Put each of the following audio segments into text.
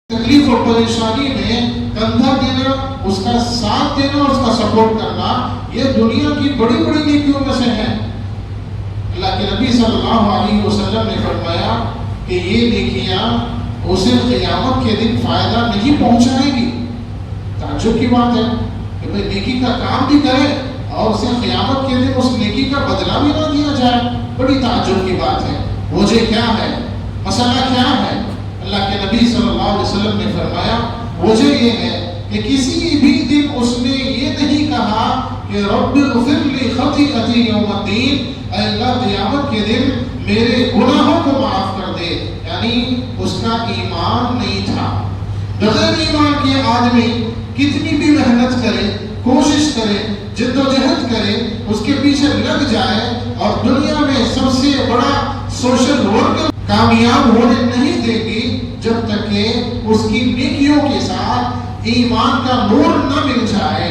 تکلیف اور پریشانی میں کندھا دینا، اس کا ساتھ دینا اور اس کا سپورٹ کرنا، یہ دنیا کی بڑی بڑی نیکیوں میں سے ہے۔ اللہ کے نبی صلی اللہ علیہ وسلم نے فرمایا کہ یہ نیکیاں اسے قیامت کے دن فائدہ نہیں پہنچائے گی۔ تعجب کی بات ہے کہ بھئی نیکی کا کام بھی کرے اور اسے قیامت کے دن اس نیکی کا بدلہ بھی نہ دیا جائے، بڑی تعجب کی بات ہے۔ وجہ کیا ہے؟ مسئلہ کیا ہے؟ اللہ کے نبی صلی اللہ علیہ وسلم نے فرمایا وجہ یہ ہے کہ کسی بھی دن اس نے یہ نہیں کہا کہ رب اغفر لی خطیئتی یوم الدین، اے اللہ قیامت کے دن میرے گناہوں کو معاف کر دے، یعنی اس کا ایمان نہیں تھا۔ بغیر ایمان کے آدمی کتنی بھی محنت کرے، کوشش کرے، جد و جہد کرے، اس کے پیچھے لگ جائے اور دنیا میں سب سے بڑا سوشل ورک کامیاب ہونے نہیں دے گی جب تک کہ اس کی نیکیوں کے ساتھ ایمان کا نور نہ مل جائے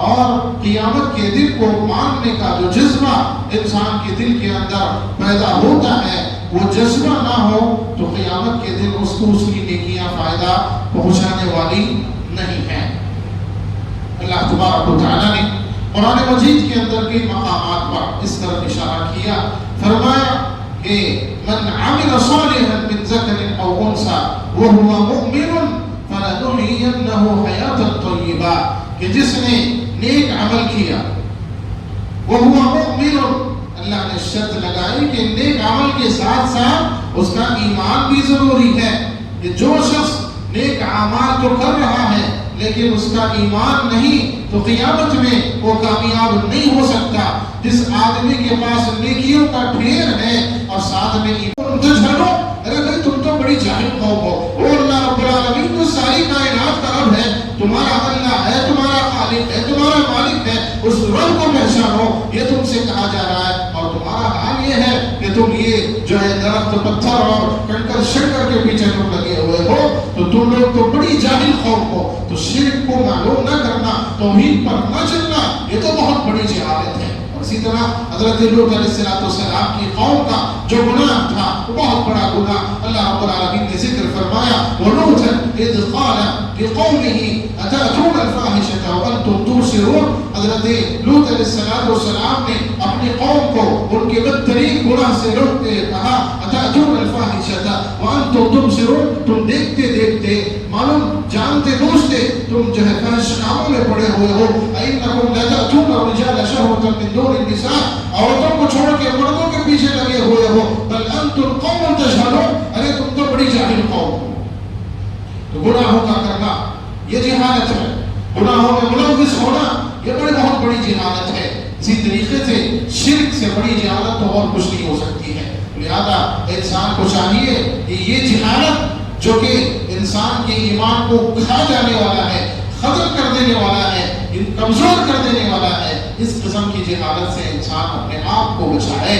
اور قیامت کے دن کو ماننے کا جو جذبہ انسان کے دل کے اندر پیدا ہوتا ہے وہ جذبہ نہ ہو تو قیامت کے دن اس کو اس کی نیکیاں فائدہ پہنچانے والی نہیں ہیں۔ اللہ تبارک و تعالیٰ نے قرآن مجید کے اندر کئی مقامات پر اس طرح اشارہ کیا، فرمایا کہ من عمل صالحا من ذکر او انثى وهو مؤمن فلنحيينه حیاتا طیبہ، کہ جس نے نیک عمل کیا وهو مؤمن، اللہ نے شرط لگائی کہ نیک عمل کے ساتھ ساتھ اس کا ایمان بھی ضروری ہے، کہ جو شخص نیک اعمال تو کر رہا ہے لیکن اس کا ایمان نہیں تو قیامت میں وہ کامیاب نہیں ہو سکتا۔ جس آدمی کے پاس نیکیوں کا ڈھیر ہے اور ساتھ میں ایمان تجھلو، ارے بھائی تم تو بڑی جاہل قوم ہو، وہ اللہ رب العالمین تو ساری کائنات کا رب ہے، تمہارا اللہ ہے، تمہارا خالق ہے، تمہارا مالک ہے، اس رب کو پہچانو، یہ تم سے کہا جا رہا ہے، اور تمہارا حال یہ ہے کہ تم یہ جو ہے درخت پتھر اور کنکر شنکر کے پیچھے تم لگے ہوئے ہو، تو تم لوگ تو بڑی جاہل قوم ہو۔ تو شرک کو معلوم نہ کرنا، توحید پر نہ چلنا، یہ تو بہت بڑی جہالت ہے۔ اسی طرح حضرت لوط علیہ السلام کی قوم کا جو گناہ تھا وہ بہت بڑا گناہ اللہ رب العالمین نے ذکر فرمایا، وَلُوطًا إِذْ قَالَ لِقَوْمِهِ أَتَأْتُونَ الْفَاحِشَةَ وَأَنْتُمْ تُبْصِرُونَ۔ حضرت لوط علیہ السلام نے اپنی قوم کو ان کے بدترین گناہ سے روکتے کہا، أَتَأْتُونَ الْفَاحِشَةَ وَأَنْتُمْ تُبْصِرُونَ، تم دیکھتے دیکھتے معلوم جانتے بوجھتے تم جو ہے فحش کاموں میں پڑے ہوئے ہو، أَإِنَّكُمْ لَتَأْتُونَ الرِّجَالَ شَهْوَةً مِّن دُونِ النِّسَاءِ، عورتوں کو چھوڑ کے مردوں کے پیچھے لگے ہوئے ہو، بل انتم قوم تجہلون، ارے تم تو بڑی جاہل قوم ہو۔ تو گناہوں کا کرنا یہ جہالت ہے، گناہوں میں ملوث ہونا یہ بہت بڑی جہالت ہے۔ اسی طریقے سے شرک سے بڑی جہالت تو اور کچھ نہیں ہو سکتی ہے۔ لہذا انسان کو چاہیے کہ یہ جہالت جو کہ انسان کے ایمان کو کھا جانے والا ہے، ختم کر دینے والا ہے، کمزور کر دینے والا ہے، اس قسم کی جہالت سے انسان اپنے آپ کو بچائے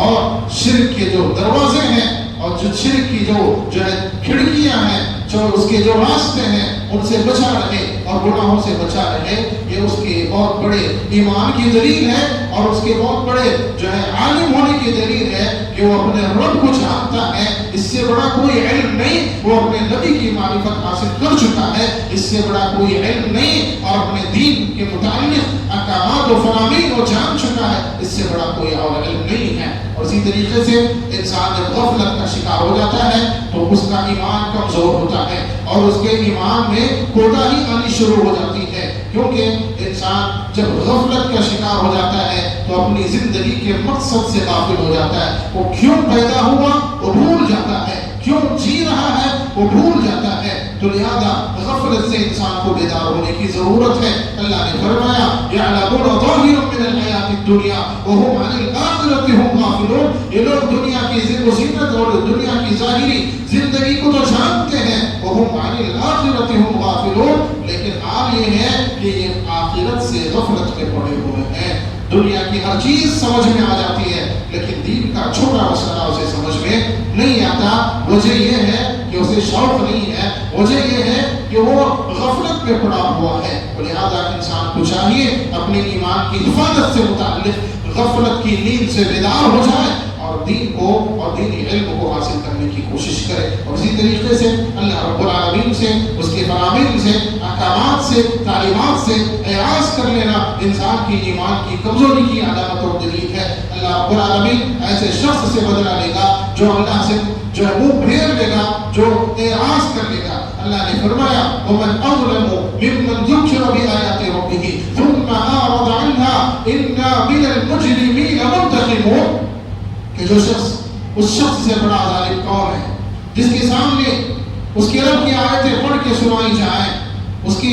اور شرک کے جو دروازے ہیں اور جو شرک کی جو ہے کھڑکیاں ہیں، جو اس کے جو راستے ہیں ان سے بچا رہے اور گناہوں سے بچا رہے، یہ اس کے بہت بڑے ایمان کی دلیل ہے اور اس کے بہت بڑے جو ہے عالم ہونے کی دلیل ہے کہ وہ اپنے رب کو جانتا ہے۔ اس سے بڑا کوئی علم نہیں، وہ اپنے نبی کی معرفت حاصل کر چکا ہے، اس سے بڑا کوئی علم نہیں، اور اپنے دین کے متعلق احکامات و فرامین وہ جان چکا ہے، اس سے بڑا کوئی اور علم نہیں ہے۔ اور اسی طریقے سے انسان جب غفلت کا شکار ہو جاتا ہے تو اس کا ایمان کمزور ہوتا ہے اور اس کے ایمان میں کوتاہی آنی شروع ہو جاتی ہے، کیونکہ انسان جب غفلت کا شکار ہو جاتا ہے تو اپنی زندگی کے مقصد سے غافل ہو جاتا ہے، وہ کیوں پیدا ہوا وہ بھول جاتا ہے، کیوں جی رہا ہے وہ بھول جاتا ہے۔ تو لہذا غفلت سے انسان کو بیدار ہونے کی ضرورت ہے۔ اللہ نے فرمایا یعلمون ظاہرا من الحیات الدنیا وهم عن الآخرۃ هم غافلون، یہ لوگ دنیا کی زیب و زینت اور دنیا کی ظاہری زندگی کو تو جانتے ہیں، وهم عن الآخرۃ هم غافلون، لیکن حال یہ ہے کہ یہ آخرت سے غفلت میں پڑے ہوئے ہیں۔ دنیا کی ہر چیز سمجھ میں آ جاتی ہے لیکن دین کا چھوٹا مسئلہ اسے سمجھ میں نہیں آتا۔ وجہ یہ ہے کہ اسے شوق نہیں ہے، وجہ یہ ہے کہ وہ غفلت میں پڑا ہوا ہے۔ لہذا انسان کو چاہیے اپنے ایمان کی حفاظت سے متعلق غفلت کی نیند سے بیدار ہو جائے اور اور دین کو اور دینی علم کو حاصل کرنے کی کوشش کرے. اور اسی طریقے سے اللہ رب العالمین سے، اس کے فرامین سے، احکامات سے، تعلیمات سے اعراض کر لینا انسان کی ایمان کی کمزوری کی علامت اور دلیل ہے. اللہ رب العالمین ایسے شخص سے بدلہ لے گا جو اللہ سے جو منہ پھیر لے گا، جو اعراض کر لے گا. اللہ نے فرمایا وَمَنْ أَظْلَمُ مِمَّنْ ذُكِّرَ بِآيَاتِ رَبِّهِ ثُمَّ أَعْرَضَ عَنْهَا إِنَّا مِنَ الْمُجْرِمِينَ مُنْتَقِمُونَ. کہ جو شخص، اس شخص سے بڑا ظالم کون ہے جس کے سامنے اس کے رب کی آیتیں پڑھ کے سنائی جائیں، اس کے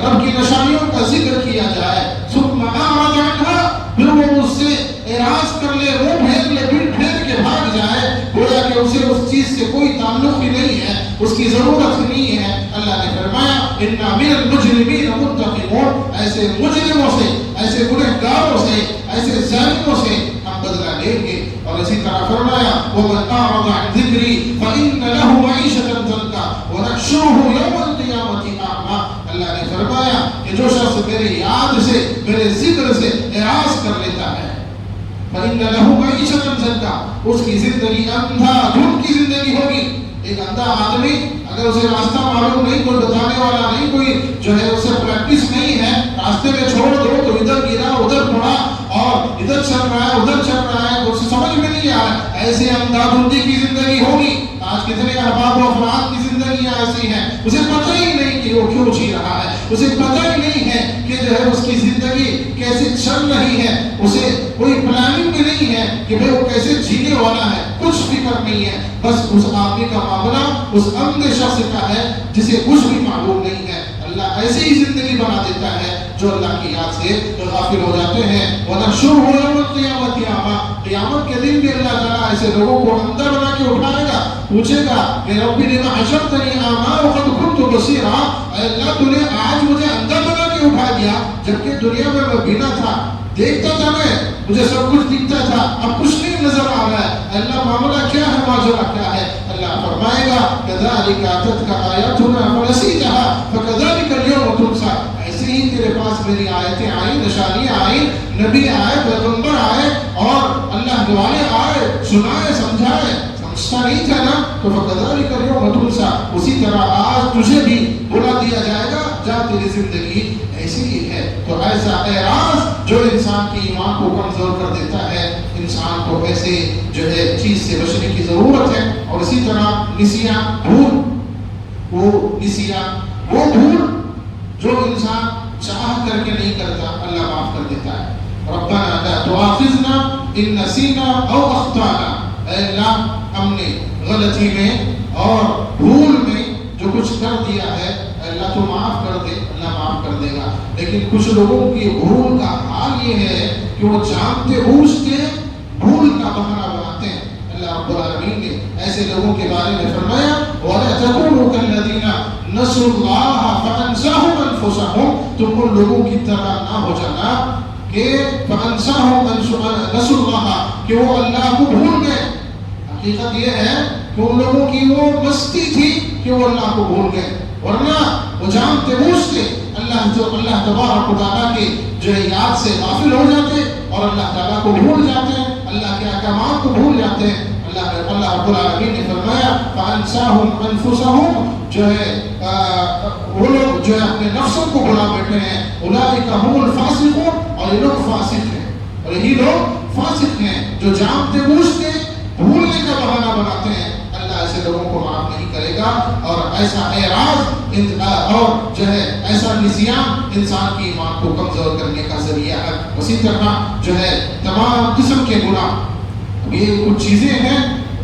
رب کی نشانیوں کا ذکر کیا جائے، ثُمَّ أَعْرَضَ عَنْهَا، پھر وہ اس سے اعراض کر لے، منہ پھیر لے، پیٹ پھیر کے بھاگ جائے، گویا کہ اسے اس چیز سے کوئی تعلق ہی نہیں ہے، اس کی ضرورت نہیں ہے. اللہ نے فرمایا اِنَّا مِنَ الْمُجْرِمِينَ مُنْتَقِمُونَ. ایسے مجرموں سے، ایسے گنہگاروں سے، ایسے ظالموں سے ہم بدلہ لیں گے. اور اسی طرح فرمایا وَمَنْ أَعْرَضَ عَنْ ذِكْرِي فَإِنَّ لَهُ مَعِيشَةً ضَنكًا وَنَحْشُرُهُ يَوْمَ الْقِيَامَةِ أَعْمَىٰ. اللہ نے فرمایا کہ جو شخص میرے یاد سے، میرے ذکر سے اعراض کر لیتا ہے، فَإِنَّ لَهُ مَعِيشَةً ضَنكًا، اس کی زندگی اندھا دھند کی زندگی ہوگی. ایک اندھا آدمی اگر اسے راستہ معلوم نہیں، کوئی بتانے والا نہیں، کوئی جو ہے اسے پریکٹس نہیں ہے، راستے میں چھوڑ دو تو ادھر گرا ادھر پڑا اور ادھر چل رہا ہے ادھر چل رہا ہے، اسے سمجھ میں نہیں آ رہا ہے. ایسے اندھا دھندی کی زندگی ہوگی. آج کتنے احباب و افراد کی زندگیاں ایسی ہیں، اسے پتہ ہی نہیں کہ وہ کیوں جی رہا ہے، اسے پتہ ہی نہیں ہے کہ جو ہے اس کی زندگی کیسے چل رہی ہے، اسے کوئی پلاننگ بھی نہیں ہے کہ وہ کیسے جینے والا ہے، کچھ فکر نہیں ہے. بس اس آدمی کا معاملہ اس اندھے شخص کا ہے جسے کچھ بھی معلوم نہیں ہے. اللہ ایسی ہی زندگی بنا دیتا ہے جو اللہ کی یاد سے غافل ہو جاتے ہیں. وَنَحْشُرُهُ يَوْمَ الْقِيَامَةِ أَعْمَىٰ. قیامت کے دن بھی اللہ تعالیٰ ایسے لوگوں کو اندھا بنا کے اٹھائے گا، پوچھے گا کہ رب لِمَ حَشَرْتَنِي أَعْمَىٰ وَقَدْ كُنتُ بَصِيرًا. اے اللہ تو نے آج مجھے اندھا بنا کے اٹھا دیا جبکہ دنیا میں بینا تھا، دیکھتا تھا، میں مجھے سب کچھ دکھتا تھا، اب کچھ نہیں نظر آ رہا ہے. اللہ معاملہ کیا ہے، ماجرا کیا ہے؟ اللہ فرمائے گا كَذَلِكَ أَتَتْكَ آيَاتُنَا فَنَسِيتَهَا فَكَذَلِكَ الْيَوْمَ تُنسَىٰ. ایسے ہی تیرے پاس میری آیتیں آئیں، نشانیاں آئیں، نبی آئے، پیغمبر آئے اور اللہ کے والے آئے، سنائے، سمجھائے، سمجھتا نہیں تھا نا، تو فَكَذَلِكَ الْيَوْمَ تُنسَىٰ. اسی طرح آج تجھے بھی بلا دیا جائے گا، جا تیری زندگی ایسی ہی ہے. تو ایسا اعراض جو انسان کی ایمان کو کمزور کر دیتا ہے، انسان کو ایسے جو ہے چیز سے بچنے کی ضرورت ہے. اور اسی طرح نسیان، بھول، وہ بھول جو انسان چاہ کر کے نہیں کرتا، اللہ معاف کر دیتا ہے. ربنا لا تؤاخذنا ان نسینا او اخطانا. اے اللہ ہم نے غلطی میں اور بھول میں جو کچھ کر دیا ہے، اللہ تو معاف کر دے، اللہ معاف کر دے گا. لیکن کچھ لوگوں کی بھول کا حال یہ ہے کہ وہ جانتے بوجھتے بھول کا بہانہ بناتے ہیں. اللہ رب العالمین نے ایسے لوگوں کے بارے میں فرمایا وَلَا تَكُونُوا كَالَّذِينَ نَسُوا اللَّهَ فَأَنسَاهُمْ أَنفُسَهُمْ. تم ان لوگوں کی طرح نہ ہو جانا کہ فَأَنسَاهُمْ نَسُوا اللَّهَ، کہ وہ اللہ کو بھول گئے. حقیقت یہ ہے کہ ان لوگوں کی وہ مستی تھی کہ وہ اللہ کو بھول گئے، ورنہ وہ جانتے بوجھتے اللہ تبارک و تعالیٰ کے جو یاد سے غافل ہو جاتے اور اللہ تعالیٰ کو بھول جاتے ہیں، اللہ کے احکامات کو بھول جاتے ہیں. اللہ رب العالمین نے فرمایا فَأَنسَاهُمْ أَنفُسَهُمْ، جو ہے وہ لوگ جو ہے اپنے نفسوں کو بھلا بیٹھے ہیں. أُولَٰئِكَ هُمُ الْفَاسِقُونَ، اور یہ لوگ فاسق ہیں، اور یہی لوگ فاسق ہیں جو جانتے بوجھتے بھولنے کا بہانہ بناتے ہیں. اللہ ایسے لوگوں کو معاف نہیں کرے گا. اور ایسا اعراض اور جو ہے ایسا نسیان انسان کی ایمان کو کمزور کرنے کا ذریعہ ہے. اسی طرح جو ہے تمام قسم کے گناہ، یہ کچھ چیزیں ہیں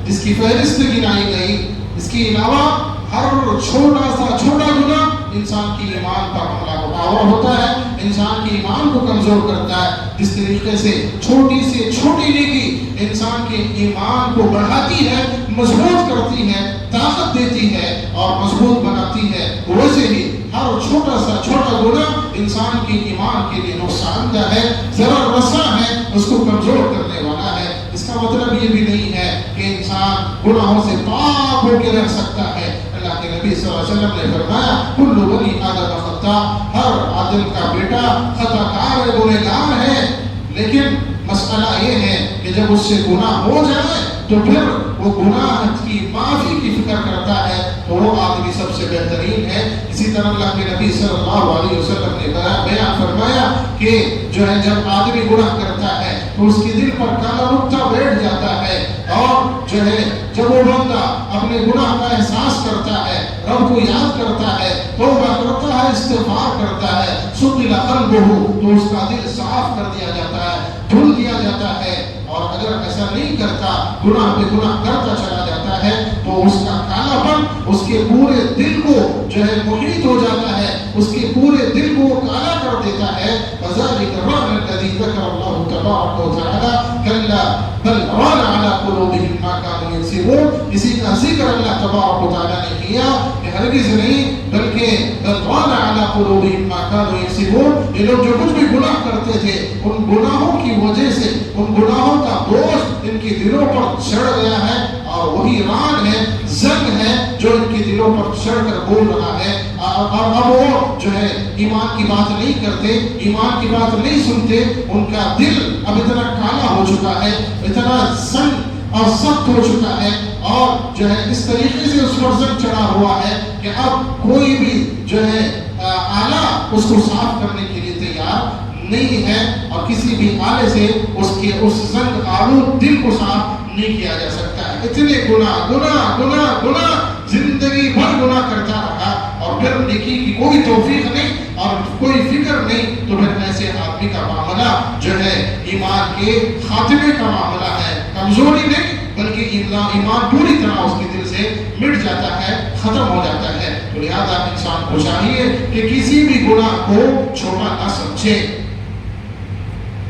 جس کی فہرست گنائی گئی. اس کے علاوہ ہر چھوٹا گناہ انسان کی ایمان پر حملہ آور ہوتا ہے، انسان کی ایمان کو کمزور کرتا ہے. جس طریقے سے چھوٹی سے چھوٹی نیکی انسان کے ایمان کو بڑھاتی ہے، مضبوط کرتی ہے، طاقت دیتی ہے اور مضبوط بناتی ہے، ویسے ہی ہر چھوٹا گناہ انسان کی ایمان کے لیے نقصان دہ ہے، ضرر رساں ہے، اس کو کمزور کرنے والا ہے. اس کا مطلب یہ بھی نہیں ہے کہ انسان گناہوں سے پاک ہو کے رہ سکتا ہے. اللہ کے نبی صلی اللہ علیہ وسلم نے فرمایا کل بنی آدم خطا، ہر آدم کا بیٹا خطا کار ہے، گنہگار ہے. لیکن مسئلہ یہ ہے کہ جب اس سے گناہ ہو جائے تو پھر وہ گناہ کی معافی کی فکر کرتا ہے تو وہ آدمی سب سے بہترین ہے. اسی طرح اللہ کے نبی صلی اللہ علیہ وسلم نے بیان فرمایا کہ جو ہے جب آدمی گناہ کرتا ہے تو اس کے دل پر کالا نقطہ بیٹھ جاتا ہے، اور جو ہے جب وہ بندہ اپنے گناہ کا احساس کرتا ہے، رب کو یاد کرتا ہے، توبہ کرتا ہے، استغفار کرتا ہے، سُقِلَ قَلْبُهُ، تو اس کا دل صاف کر دیا جاتا ہے، دھل دیا جاتا ہے. اور اگر ایسا نہیں کرتا، گناہ پہ گناہ کرتا چلا جاتا ہے، تو اس کا کالا پن اس کے پورے دل کو جو ہے محیط ہو جاتا ہے، اس کے پورے دل کو کالا کر دیتا ہے. وَذَلِكَ الرَّعْنَ الَّذِي ذَكَرَ اللَّهُ تَبَارَكَ وَتَعَالَى كَلَّا بَلْ رَانَ عَلَى قُلُوبِهِم مَّا كَانُوا يَكْسِبُونَ. اسی کا ذکر اللہ تبارک و تعالیٰ نے کیا کہ ہرگز نہیں بلکہ بَلْ رَانَ عَلَى قُلُوبِهِم مَّا كَانُوا يَكْسِبُونَ. یہ لوگ جو کچھ بھی گناہ کرتے تھے، ان گناہوں کی وجہ سے ان گناہوں کا بوجھ ان کے دلوں پر چڑھ گیا ہے، اور وہی ران ہے، زنگ ہے جو ان کے دلوں پر چڑھ کر بول رہا ہے. اور اب وہ جو ہے ایمان کی بات نہیں کرتے، ایمان کی بات نہیں سنتے. ان کا دل اب اتنا کالا ہو چکا ہے، اتنا زنگ اور سخت ہو چکا ہے، اور جو ہے اس طریقے سے اس پر زنگ چڑھا ہوا ہے کہ اب کوئی بھی جو ہے آلہ اس کو صاف کرنے کے لیے تیار نہیں ہے، اور کسی بھی آلے سے اس زنگ آلود دل کو صاف نہیں کیا جا سکتا ہے. اتنے گناہ گناہ گناہ گناہ زندگی بھر گناہ کرتا رہا، اور پھر نیکی کی کوئی توفیق نہیں اور کوئی فکر نہیں. تو پھر ایسے آدمی کا معاملہ جو ہے ایمان کے خاتمے کا معاملہ ہے، کمزوری نہیں بلکہ ایمان پوری طرح اس کے دل سے مٹ جاتا ہے، ختم ہو جاتا ہے. تو لہذا انسان کو چاہیے کہ کسی بھی گناہ کو چھوٹا نہ سمجھے.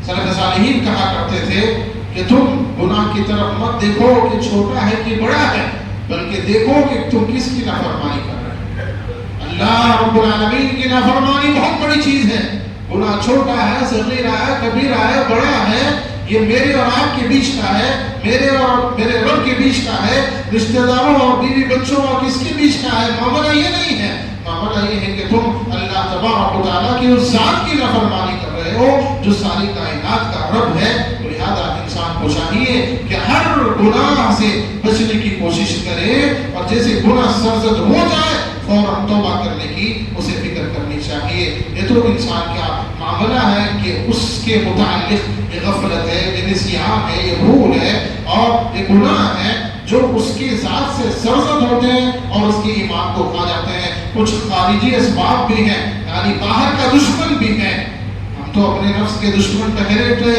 سلف صالحین کہا کرتے تھے کہ تم گناہ کی طرف مت دیکھو کہ چھوٹا ہے کہ بڑا ہے، بلکہ دیکھو کہ تم کس کی نافرمانی کر رہے ہیں. اللہ رب العالمین کی نافرمانی بہت بڑی چیز ہے. گناہ چھوٹا ہے، صغیرہ ہے، کبیرہ ہے، بڑا ہے، یہ میرے اور آپ کے بیچ کا ہے، میرے اور میرے رب کے بیچ کا ہے، رشتہ داروں اور بیوی بچوں اور کس کے بیچ کا ہے. معاملہ یہ نہیں ہے، معاملہ یہ ہے کہ تم اللہ تبارک و تعالیٰ کی اس ذات کی نافرمانی کر رہے ہو جو ساری کائنات کا رب ہے. تو لہذا انسان کو چاہیے کہ ہر گناہ سے بچنے کی کوشش کرے، اور جیسے گناہ سرزد ہو جائے فوراً توبہ کرنے کی اسے فکر کرنی چاہیے. یہ تو انسان کا معاملہ ہے کہ اس کے متعلق یہ غفلت ہے، یہ نسیان ہے، یہ بھول ہے، اور یہ گناہ ہے جو اس کی ذات سے سرزد ہوتے ہیں اور اس کے ایمان کو کھا جاتے ہیں. کچھ خارجی اسباب بھی ہیں، یعنی باہر کا دشمن بھی ہے. ہم تو اپنے نفس کے دشمن ٹھہرے تھے،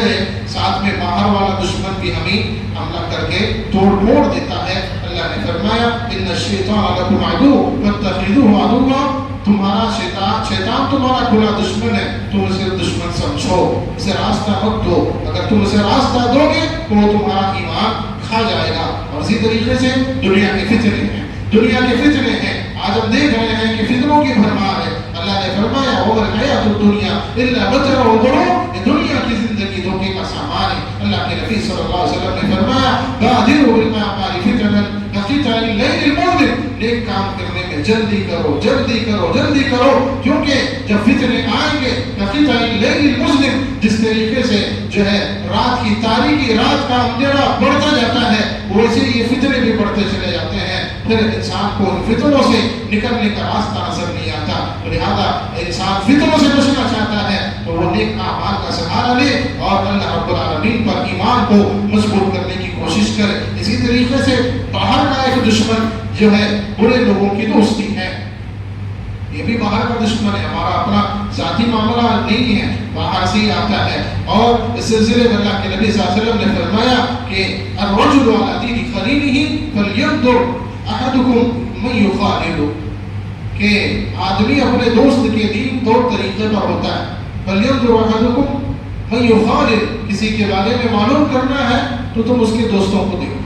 ساتھ میں باہر والا دشمن بھی ہمیں حملہ کر کے توڑ پھوڑ دیتا ہے. اللہ نے فرمایا ان الشیطان لکم عدو فاتخذوه عدوا. تمہارا شیطان تمہارا کھلا دشمن ہے، تم اسے دشمن سمجھو، اسے راستہ مت دو. اگر تم اسے راستہ دو گے تو وہ تمہارا ایمان کھا جائے گا. اور اسی طریقے سے دنیا کے فتنے ہیں، دنیا کے فتنے ہیں. آج ہم دیکھ رہے ہیں کہ فتنوں کی بھرمار ہے. اللہ نے فرمایا وَمَا الْحَيَاةُ الدُّنْيَا إِلَّا مَتَاعُ الْغُرُورِ. یہ دنیا کی زندگی دھوکے کا سامان ہے. اللہ کے نبی صلی اللہ علیہ وسلم نے فرمایا بَادِرُوا بِالْأَعْمَالِ فِتَنًا كَقِطَعِ اللَّيْلِ الْمُظْلِمِ. نیک کام کرنے میں جلدی کرو، جلدی کرو، جلدی کرو، کیونکہ جب فتنے آئیں گے كَقِطَعِ اللَّيْلِ الْمُظْلِمِ، جس طریقے سے جو ہے رات کی تاریکی، رات کا اندھیرا بڑھتا جاتا ہے، ویسے یہ فتنے بھی بڑھتے چلے جاتے ہیں. پھر انسان کو ان فتنوں سے نکلنے کا راستہ نظر نہیں آتا. لہذا انسان فتنوں سے بچنا چاہتا ہے تو وہ نیک اعمال کا سہارا لے اور اللہ رب العالمین پر ایمان کو مضبوط کرنے کی کوشش کرے. اسی طریقے سے باہر کا ایک دشمن جو ہے برے لوگوں کی دوستی ہے، یہ بھی باہر کا دشمن ہے. ہمارا اپنا ذاتی معاملہ نہیں ہے، باہر سے ہی آتا ہے. اور اس سلسلے میں اللہ کے نبی صلی اللہ علیہ وسلم نے فرمایا کہ الرجل علی دین خلیلہ فلینظر احدکم من یخالل، کہ آدمی اپنے دوست کے دین طور طریقے پر ہوتا ہے. فلینظر احدکم من یخالل، کسی کے بارے میں معلوم کرنا ہے تو تم اس کے دوستوں کو دیکھو،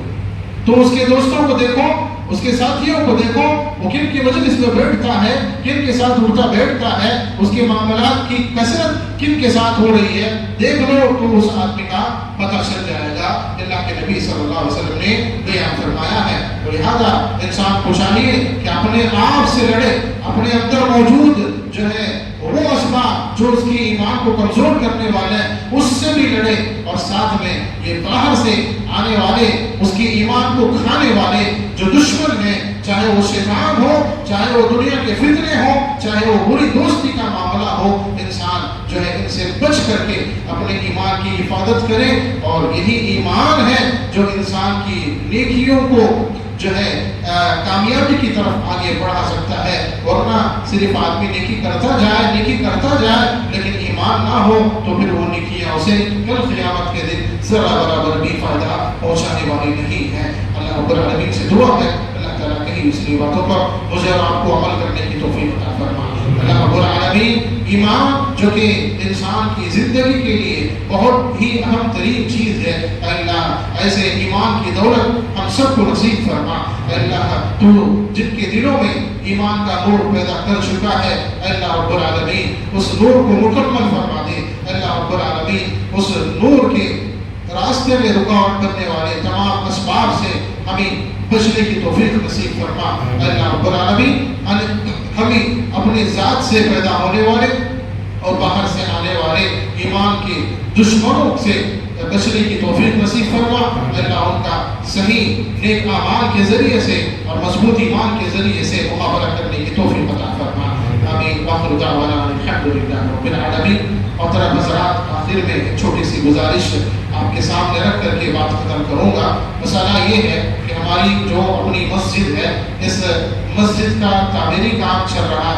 تم اس کے دوستوں کو دیکھو، اس کے ساتھیوں کو دیکھو، وہ کن کی مجلس میں بیٹھتا ہے، کن کے ساتھ اٹھتا بیٹھتا ہے، اس کے معاملات کی کثرت کن کے ساتھ ہو رہی ہے، دیکھ لو تو اس آدمی کا پتہ چل جائے گا. اللہ کے نبی صلی اللہ علیہ وسلم نے بیان فرمایا ہے. تو لہذا انسان کو چاہیے کہ اپنے آپ سے لڑے، اپنے اندر موجود جو ہے وہ اسباب جو اس کی ایمان کو کمزور کرنے والے ہیں اس سے بھی لڑے، اور ساتھ میں یہ باہر سے آنے والے اس کی ایمان کو کھانے والے جو دشمن ہیں، چاہے وہ شیطان ہو، چاہے وہ دنیا کے فتنے ہوں، چاہے وہ بری دوستی کا معاملہ ہو، انسان جو ہے ان سے بچ کر کے اپنے ایمان کی حفاظت کرے، اور یہی ایمان ہے جو انسان کی نیکیوں کو جو ہے کامیابی کی طرف آگے بڑھا سکتا ہے، ورنہ صرف آدمی نیکی کرتا جائے لیکن ایمان نہ ہو تو پھر وہ نیکیاں اسے کل قیامت کے دن ذرا برابر بھی فائدہ پہنچانے والی نہیں ہے۔ اللہ رب العالمین سے دعا ہے اللہ تعالیٰ کہیں اس لیے باتوں پر مجھے اور آپ کو عمل کرنے کی توفیق عطا فرمائے۔ اللہ رب العالمین ایمان جو کہ انسان کی زندگی کے لیے بہت ہی اہم ترین چیز ہے، اللہ ایسے ایمان کی دولت ہم سب کو نصیب فرما۔ اللہ تو جن کے دلوں میں ایمان کا نور پیدا کر چکا ہے، اللہ رب العالمین اس نور کو مکمل فرما دے۔ اللہ رب العالمین اس نور کے راستے میں رکاوٹ کرنے والے تمام اسباب سے ہمیں بچنے کی توفیق نصیب فرما۔ اللہ رب العالمین ہمیں اپنی ذات سے پیدا ہونے والے اور باہر سے آنے والے ایمان کے دشمنوں سے بچنے کی توفیق نصیب فرما۔ اللہ ان کا صحیح نیک اعمال کے ذریعے سے اور مضبوط ایمان کے ذریعے سے مقابلہ کرنے کی توفیق عطا فرما۔ آمین۔ وآخر دعوانا الحمدللہ رب العالمین۔ محترم حضرات، آخر میں ایک چھوٹی سی گزارش آپ کے سامنے رکھ کر کے بات ختم کروں گا۔ مسئلہ یہ ہے کہ ہماری جو اپنی مسجد ہے، اس مسجد کا تعمیری کام چل رہا ہے۔